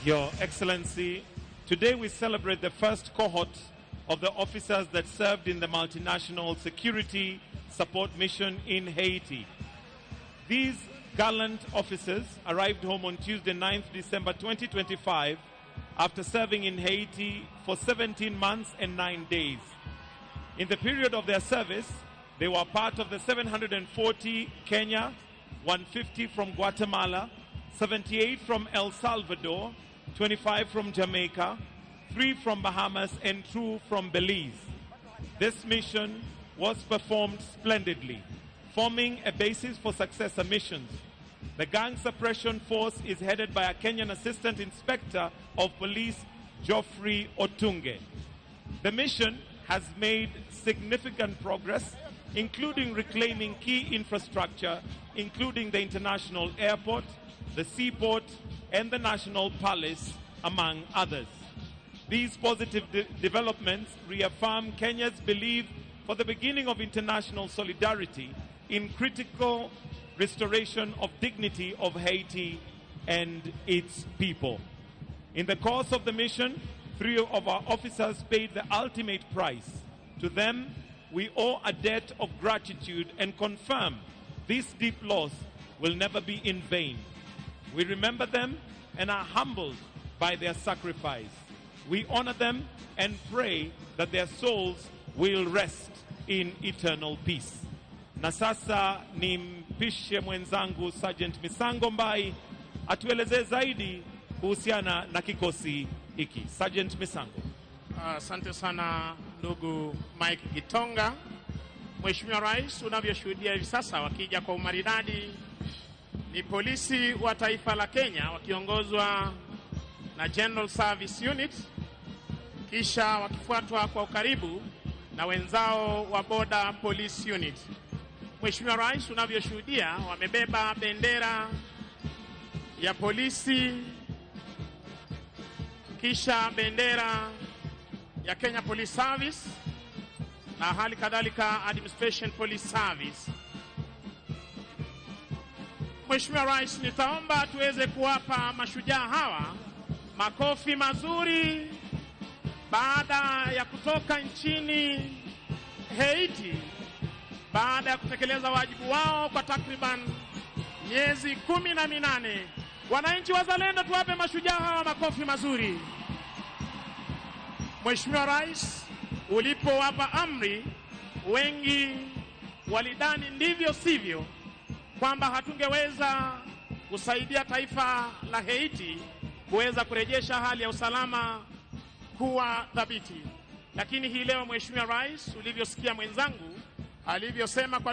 Your Excellency, today we celebrate the first cohort of the officers that served in the multinational security support mission in Haiti. These gallant officers arrived home on Tuesday, 9th December 2025, after serving in Haiti for 17 months and 9 days. In the period of their service, they were part of the 740 Kenya, 150 from Guatemala, 78 from El Salvador, 25 from Jamaica, 3 from Bahamas, and 2 from Belize. This mission was performed splendidly, forming a basis for successor missions. The gang suppression force is headed by a Kenyan Assistant Inspector of Police, Geoffrey Otunge. The mission has made significant progress, including reclaiming key infrastructure, including the international airport, the seaport, and the National Palace, among others. These positive developments reaffirm Kenya's belief for the beginning of international solidarity in critical restoration of dignity of Haiti and its people. In the course of the mission, 3 of our officers paid the ultimate price. To them, we owe a debt of gratitude and confirm this deep loss will never be in vain. We remember them and are humbled by their sacrifice. We honor them and pray that their souls will rest in eternal peace. Na sasa nimpishe mwenzangu Sergeant Misango Mbai atueleze zaidi kuhusiana na kikosi hiki. Sergeant Misango. Asante sana ndugu Mike Gitonga. Mheshimiwa Rais, unavyoshuhudia hivi sasa wakija kwa umaridadi ni polisi wa taifa la Kenya wakiongozwa na General Service Unit, kisha wakifuatwa kwa ukaribu na wenzao wa Border Police Unit. Mheshimiwa Rais, unavyoshuhudia wamebeba bendera ya polisi, kisha bendera ya Kenya Police Service na hali kadhalika Administration Police Service. Mheshimiwa Rais, nitaomba tuweze kuwapa mashujaa hawa makofi mazuri baada ya kutoka nchini Haiti, baada ya kutekeleza wajibu wao kwa takriban miezi 18. Wananchi wazalendo, tuwape mashujaa hawa makofi mazuri. Mheshimiwa Rais, ulipowapa amri, wengi walidhani ndivyo sivyo, kwamba hatungeweza kusaidia taifa la Haiti kuweza kurejesha hali ya usalama kuwa thabiti. Lakini hii leo Mheshimiwa Rais, ulivyosikia mwenzangu alivyosema kwa